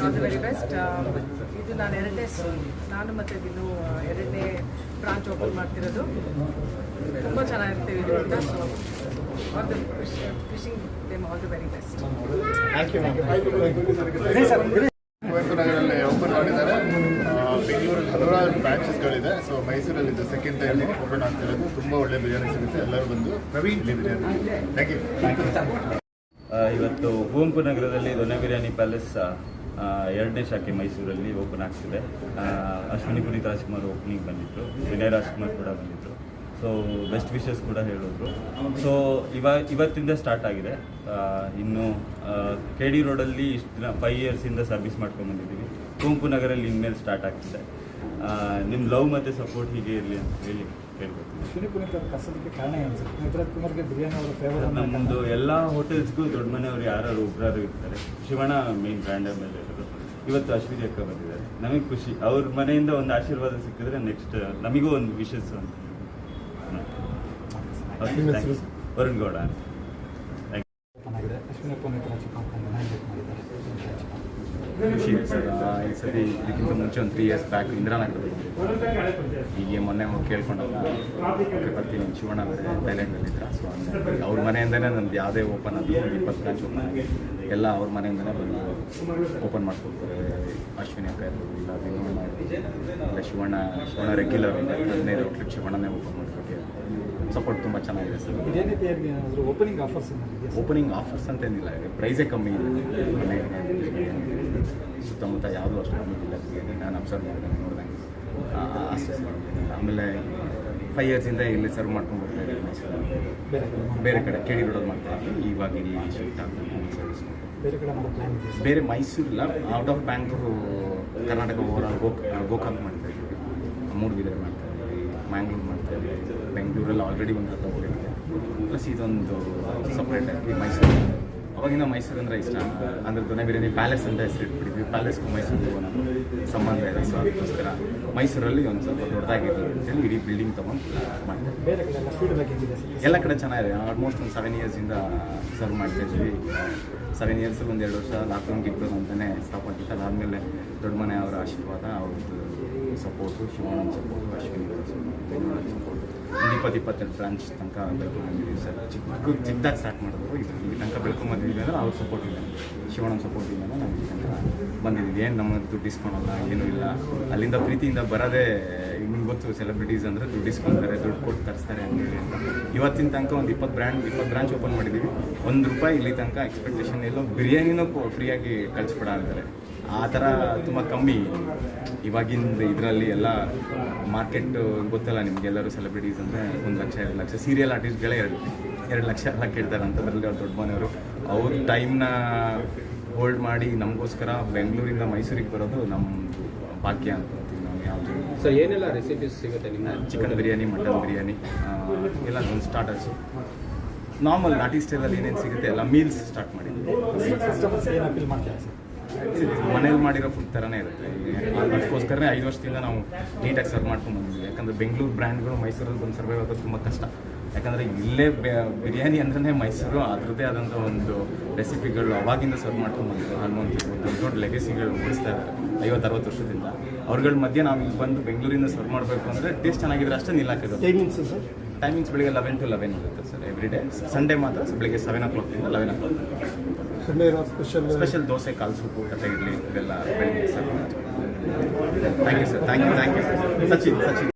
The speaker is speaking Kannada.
All the very best. ಇದು ನಾನು ಮತ್ತು ದಿನು ಎರಡನೇ ಬ್ರಾಂಚ್ ಓಪನ್ ಮಾಡ್ತಿರೋದು. ತುಂಬ ಚೆನ್ನಾಗಿರ್ತೀವಿ ಇದರಿಂದ. So all the wishing them all the very best. Thank you. Kuvempu ನಗರಲ್ಲಿ ಓಪನ್ ಮಾಡಿದ್ದಾರೆ. ಬೆಂಗಳೂರಲ್ಲಿ ಹಲವಾರು ಬ್ರಾಂಚಸ್ಗಳಿದೆ. ಸೊ ಮೈಸೂರಲ್ಲಿ ಇದು ಸೆಕೆಂಡ್ ಟೈಮ್ ಓಪನ್ ಆಗ್ತಿರೋದು. ತುಂಬ ಒಳ್ಳೆ ಬಿರಿಯಾನಿ ಸಿಗುತ್ತೆ. ಎಲ್ಲರೂ ಬಂದು ಇಲ್ಲಿ ಬಿರಿಯಾನಿ. Thank you. ಇವತ್ತು ಕುವೆಂಪು ನಗರದಲ್ಲಿ ದೊನೆ ಬಿರಿಯಾನಿ ಪ್ಯಾಲೇಸ್ ಎರಡನೇ ಶಾಖೆ ಮೈಸೂರಲ್ಲಿ ಓಪನ್ ಆಗ್ತಿದೆ. ಅಶ್ವಿನಿ ಪುನೀತ್ ರಾಜ್ಕುಮಾರ್ ಓಪನಿಂಗ್ ಬಂದಿದ್ದರು, ವಿನಯ್ ರಾಜ್ಕುಮಾರ್ ಕೂಡ ಬಂದಿದ್ದರು. ಸೊ ಬೆಸ್ಟ್ ವಿಶಸ್ ಕೂಡ ಹೇಳಿದ್ರು. ಸೊ ಇವತ್ತಿಂದ ಸ್ಟಾರ್ಟ್ ಆಗಿದೆ. ಇನ್ನು KD ರೋಡಲ್ಲಿ ಇಷ್ಟು ದಿನ 5 ಇಯರ್ಸಿಂದ ಸರ್ವಿಸ್ ಮಾಡ್ಕೊಂಡ್ಬಂದಿದ್ದೀವಿ. ಕುವೆಂಪು ನಗರಲ್ಲಿ ಇನ್ಮೇಲೆ ಸ್ಟಾರ್ಟ್ ಆಗ್ತಿದೆ. ನಿಮ್ಮ ಲವ್ ಮತ್ತು ಸಪೋರ್ಟ್ ಹೀಗೆ ಇರಲಿ ಅಂತ ಹೇಳಿ ಕೇಳ್ಕೊತೀನಿ. ಅಶ್ವಿನಿ ಪುನೀತ್ ಅವ್ರ ಕಸಲಿಗೆ ಕಾರಣ ಏನು ಸರ್? ಪುನೀತ್ ರಾಜ್ಕುಮಾರ್ಗೆ ಬಿರಿಯಾನಿ ಅವರ ಫೇವರ್. ನಮ್ಮದು ಎಲ್ಲ ಹೋಟೆಲ್ಸ್ಗೂ ದೊಡ್ಡ ಮನೆಯವರು ಯಾರು ಒಬ್ಬರಾರು ಇರ್ತಾರೆ. ಶಿವಣ್ಣ ಮೇನ್ ಬ್ರ್ಯಾಂಡ್ ಮೇಲೆ ಇರೋದು. ಇವತ್ತು ಅಶ್ವಿನಿ ಅಕ್ಕ ಬಂದಿದ್ದಾರೆ. ನಮಗೆ ಖುಷಿ. ಅವ್ರ ಮನೆಯಿಂದ ಒಂದು ಆಶೀರ್ವಾದ ಸಿಕ್ಕಿದ್ರೆ ನೆಕ್ಸ್ಟ್ ನಮಗೂ ಒಂದು ವಿಶಸ್ ಅಂತ. ವರುಣ್ ಗೌಡ. ಅಶ್ವಿನಿ ಪುನೀತ್ ರಾಜ್ಕುಮಾರ್ ಖುಷಿ ಇದೆ ಸರ್. ಈ ಸರಿ ಇದಕ್ಕಿಂತ ಮುಂಚೆ ಒಂದು 3 ಇಯರ್ಸ್ ಬ್ಯಾಕ್ ಇಂದಿರಾನಗರದಲ್ಲಿ ಹೀಗೆ ಮೊನ್ನೆ ಹೋಗಿ ಕೇಳ್ಕೊಂಡಾಗ ಬರ್ತೀನಿ. ಶಿವಣ್ಣ ಬೇರೆ ಥೈಲ್ಯಾಂಡಲ್ಲಿದ್ದ. ಸೊ ಹಂಗಾಗಿ ಅವ್ರ ಮನೆಯಿಂದನೇ ನಂದು ಯಾವುದೇ ಓಪನ್ ಆದರೂ ಒಂದು 20 ಬ್ರಾಂಚ್ ಓಪನ್ ಆಗಿ ಎಲ್ಲ ಅವ್ರ ಮನೆಯಿಂದನೇ ಬಂದು ಓಪನ್ ಮಾಡ್ಕೊಡ್ತಾರೆ. ಅಶ್ವಿನಿ ಅಕ್ಕ ಇರ್ಬೋದು, ಇಲ್ಲ ವಿನೋದ್ ಇಲ್ಲ ಶಿವಣ್ಣ ರೆಗ್ಯುಲರ್ 15 ಔಟ್ಲೆಟ್ ಶಿವಣ್ಣನೇ ಓಪನ್ ಮಾಡಿಕೊಟ್ಟಿದ್ದಾರೆ. ಸಪೋರ್ಟ್ ತುಂಬ ಚೆನ್ನಾಗಿದೆ ಸರ್. ಬಿರಿಯಾನಿ ತಯಾರಿಗೆ ಏನಾದರೂ ಓಪನಿಂಗ್ ಆಫರ್ಸ್ ಓಪನಿಂಗ್ ಆಫರ್ಸ್ ಅಂತ ಏನಿಲ್ಲ, ಪ್ರೈಸೇ ಕಮ್ಮಿ ಇದೆ. ಸುತ್ತಮುತ್ತ ಯಾವುದೂ ಅಷ್ಟು ಕಮ್ಮಿ ಇಲ್ಲ ಬಿರಿಯಾನಿ. ನಾನು ಅಬ್ಸರ್ವ್ ಮಾಡಿದೆ, ನೋಡಿದಂಗೆ ಅಷ್ಟೇ ಸರ್. ಆಮೇಲೆ 5 ಇಯರ್ಸಿಂದ ಇಲ್ಲಿ ಸರ್ವ್ ಮಾಡ್ಕೊಂಡು ಬರ್ತಾ ಇದ್ದೀವಿ ಮೈಸೂರಲ್ಲಿ. ಬೇರೆ ಕಡೆ KD ರೋಡಲ್ಲಿ ಮಾಡ್ತಾ ಇದ್ದೀವಿ. ಇವಾಗ ಇಲ್ಲಿ ಶಿಫ್ಟ್ ಆಗ್ಬೇಕು ಸರ್ವಿಸ್. ಬೇರೆ ಕಡೆ ಮಾಡೋ ಪ್ಲಾನ್ ಇದೆ? ಬೇರೆ ಮೈಸೂರಿಲ್ಲ, out of Bangalore, Karnataka overall Gokak ಮಾಡ್ತಾ ಇದ್ದೀವಿ, ಮೂಡುಬಿದಿರೆ ಮಾಡ್ತಾ ಇದ್ದೀವಿ, ಮ್ಯಾಂಗ್ಳೂರು ಮಾಡ್ತಾ ಇದ್ದೀವಿ. ಬೆಂಗಳೂರಲ್ಲಿ ಆಲ್ರೆಡಿ ಒಂದು 10 ಹೋಗಿದೆ. ಪ್ಲಸ್ ಇದೊಂದು ಸಪ್ರೇಟಾಗಿ ಮೈಸೂರು. ಅವಾಗಿಂದ ಮೈಸೂರು ಅಂದರೆ ಇಷ್ಟ. ಅಂದರೆ ದೊನೆ ಬಿರಿಯಾನಿ ಪ್ಯಾಲೇಸ್ ಅಂತ ಹೆಸರಿಟ್ಬಿಟ್ಟಿದ್ವಿ. ಪ್ಯಾಲೇಸ್ಗೂ ಮೈಸೂರಿಗೂ ಒಂದು ಸಂಬಂಧ ಇದೆ. ಸೊ ಅದಕ್ಕೋಸ್ಕರ ಮೈಸೂರಲ್ಲಿ ಒಂದು ಸ್ವಲ್ಪ ದೊಡ್ಡದಾಗಿರಲಿ ಅಂತೇಳಿ ಇಡೀ ಬಿಲ್ಡಿಂಗ್ ತೊಗೊಂಡು ಮಾಡ್ತೀವಿ. ಬೇರೆ ಕಡೆ ಎಲ್ಲ ಫೀಡ್ಬ್ಯಾಕ್ ಹೇಗಿದೆ ಸರ್? ಎಲ್ಲ ಕಡೆ ಚೆನ್ನಾಗಿದೆ. ಆಲ್ಮೋಸ್ಟ್ ಒಂದು 7 ಇಯರ್ಸಿಂದ ಸರ್ವ್ ಮಾಡ್ತಾಯಿದ್ವಿ. 7 ಇಯರ್ಸಲ್ಲಿ ಒಂದು 2 ವರ್ಷ ಲಾಕ್ಡೌನ್ ಗಿಕ್ಡೌನ್ ಅಂತಲೇ ಸ್ಟಾಪ್ ಆಗಿತ್ತು. ಅದಾದಮೇಲೆ ದೊಡ್ಡ ಮನೆ ಅವರ ಆಶೀರ್ವಾದ, ಅವ್ರದ್ದು ಸಪೋರ್ಟು, ಶಿವಣ್ಣನ ಸಪೋರ್ಟು, ಅಶ್ವಿನಿ ಬೆಂಗಳೂರಲ್ಲಿ ಸಪೋರ್ಟು, ಒಂದು 20-22 ಬ್ರಾಂಚ್ ತನಕ ಬೆಳ್ಕೊಂಡ್ಬಂದಿದ್ದೀವಿ ಸರ್. ಚಿಕ್ಕದಾಗಿ ಸ್ಟಾರ್ಟ್ ಮಾಡಿದ್ರು. ಇಲ್ಲಿ ತನಕ ಬೆಳ್ಕೊಂಡ್ಬಂದಿದ್ದೀವಿ ಅಂದರೆ ಅವ್ರ ಸಪೋರ್ಟ್ ಇಲ್ಲ, ಶಿವಣ್ಣನ ಸಪೋರ್ಟ್ ಇಲ್ಲ, ನಾವು ಈ ತನಕ ಬಂದಿದ್ದೀವಿ. ಏನು ನಮ್ಮ ದುಡ್ಡು ಇಸ್ಕೊಳಲ್ಲ, ಏನೂ ಇಲ್ಲ. ಅಲ್ಲಿಂದ ಪ್ರೀತಿಯಿಂದ ಬರೋದೇ. ನಿಮ್ಗೆ ಗೊತ್ತು, ಸೆಲೆಬ್ರಿಟೀಸ್ ಅಂದರೆ ದುಡ್ಡು ಇಸ್ಕೊಳ್ತಾರೆ, ದುಡ್ಡು ಕೊಟ್ಟು ತರಿಸ್ತಾರೆ ಅಂತೇಳಿ ಅಂತ. ಇವತ್ತಿನ ತನಕ ಒಂದು 20 ಬ್ರಾಂಚ್ ಓಪನ್ ಮಾಡಿದ್ದೀವಿ. ₹1 ಇಲ್ಲಿ ತನಕ ಎಕ್ಸ್ಪೆಕ್ಟೇಷನ್ ಎಲ್ಲೋ ಬಿರಿಯಾನಿನೂ ಫ್ರೀಯಾಗಿ ಕಳಿಸ್ಬಿಡ ಅಂತಾರೆ. ಆ ಥರ ತುಂಬ ಕಮ್ಮಿ ಇವಾಗಿಂದ ಇದರಲ್ಲಿ. ಎಲ್ಲ ಮಾರ್ಕೆಟ್ ಗೊತ್ತಲ್ಲ ನಿಮಗೆಲ್ಲರೂ, ಸೆಲೆಬ್ರಿಟೀಸ್ ಅಂದರೆ 1 ಲಕ್ಷ 2 ಲಕ್ಷ, ಸೀರಿಯಲ್ ಆರ್ಟಿಸ್ಟ್ಗಳೇ 2 ಲಕ್ಷ ಎಲ್ಲ ಕೇಳ್ತಾರೆ. ಅಂಥದ್ರಲ್ಲಿ ಅವ್ರು ದೊಡ್ಡ ಮನೆಯವರು ಅವ್ರ ಟೈಮ್ನ ಹೋಲ್ಡ್ ಮಾಡಿ ನಮಗೋಸ್ಕರ ಬೆಂಗಳೂರಿಂದ ಮೈಸೂರಿಗೆ ಬರೋದು ನಮ್ಮದು ಭಾಗ್ಯ ಅಂತ ಅಂತೀವಿ ನಾವು. ಯಾವುದು ಸರ್ ಏನೆಲ್ಲ ರೆಸಿಪೀಸ್ ಸಿಗುತ್ತೆ ನಿಮ್ಮ? ಚಿಕನ್ ಬಿರಿಯಾನಿ, ಮಟನ್ ಬಿರಿಯಾನಿ, ಎಲ್ಲ ಒಂದು ಸ್ಟಾರ್ಟರ್ಸು, ನಾರ್ಮಲ್ ನಾಟಿ ಸ್ಟೈಲಲ್ಲಿ ಏನೇನು ಸಿಗುತ್ತೆ ಎಲ್ಲ ಮೀಲ್ಸ್ ಸ್ಟಾರ್ಟ್ ಮಾಡಿದ್ವಿ. ಕಸ್ಟಮರ್ಸ್ ಏನು ಅಪೀಲ್ ಮಾಡ್ತಾರೆ ಸರ್? ಮನೇಲಿ ಮಾಡಿರೋ ಫುಡ್ ಥರನೇ ಇರುತ್ತೆ. ಅದಕ್ಕೋಸ್ಕರನೇ 5 ವರ್ಷದಿಂದ ನಾವು ನೀಟಾಗಿ ಸರ್ವ್ ಮಾಡ್ಕೊಂಡು ಬಂದಿದ್ವಿ. ಯಾಕಂದರೆ ಬೆಂಗಳೂರು ಬ್ರ್ಯಾಂಡ್ಗಳು ಮೈಸೂರಲ್ಲಿ ಬಂದು ಸರ್ವೈವ್ ಆಗೋದು ತುಂಬ ಕಷ್ಟ. ಯಾಕಂದರೆ ಇಲ್ಲೇ ಬಿರಿಯಾನಿ ಅಂದ್ರೆ ಮೈಸೂರು ಅದರದ್ದೇ ಆದಂಥ ಒಂದು ರೆಸಿಪಿಗಳು ಅವಾಗಿಂದ ಸರ್ವ್ ಮಾಡ್ಕೊಂಡು ಬಂದಿದ್ದು. ಆಲ್ಮೋಸ್ಟ್ ದೊಡ್ಡ ಲೆಗಸಿಗಳು ಉಳಿಸ್ತಾ ಇದ್ದಾರೆ 50-60 ವರ್ಷದಿಂದ. ಅವ್ರಗಳ ಮಧ್ಯೆ ನಾವು ಇಲ್ಲಿ ಬಂದು ಬೆಂಗಳೂರಿಂದ ಸರ್ವ್ ಮಾಡಬೇಕು ಅಂದರೆ ಟೇಸ್ಟ್ ಚೆನ್ನಾಗಿದ್ರೆ ಅಷ್ಟೇ ನಿಲ್ಲಾಕೋದು. Timings sir? ಟೈಮಿಂಗ್ಸ್ ಬೆಳಿಗ್ಗೆ 11 to 11 ಇರುತ್ತೆ ಸರ್ ಎವ್ರಿ ಡೇ. ಸಂಡೇ ಮಾತ್ರ ಬೆಳಿಗ್ಗೆ 7 o'clock 11 o'clock. Sunday special dosa, ಕಾಲು ಸೂಪು, ಕಥೆ ಇಡ್ಲಿ ಇವೆಲ್ಲ ಬೆಳಿಗ್ಗೆ sir. Thank you sir. Thank you sir. Sachin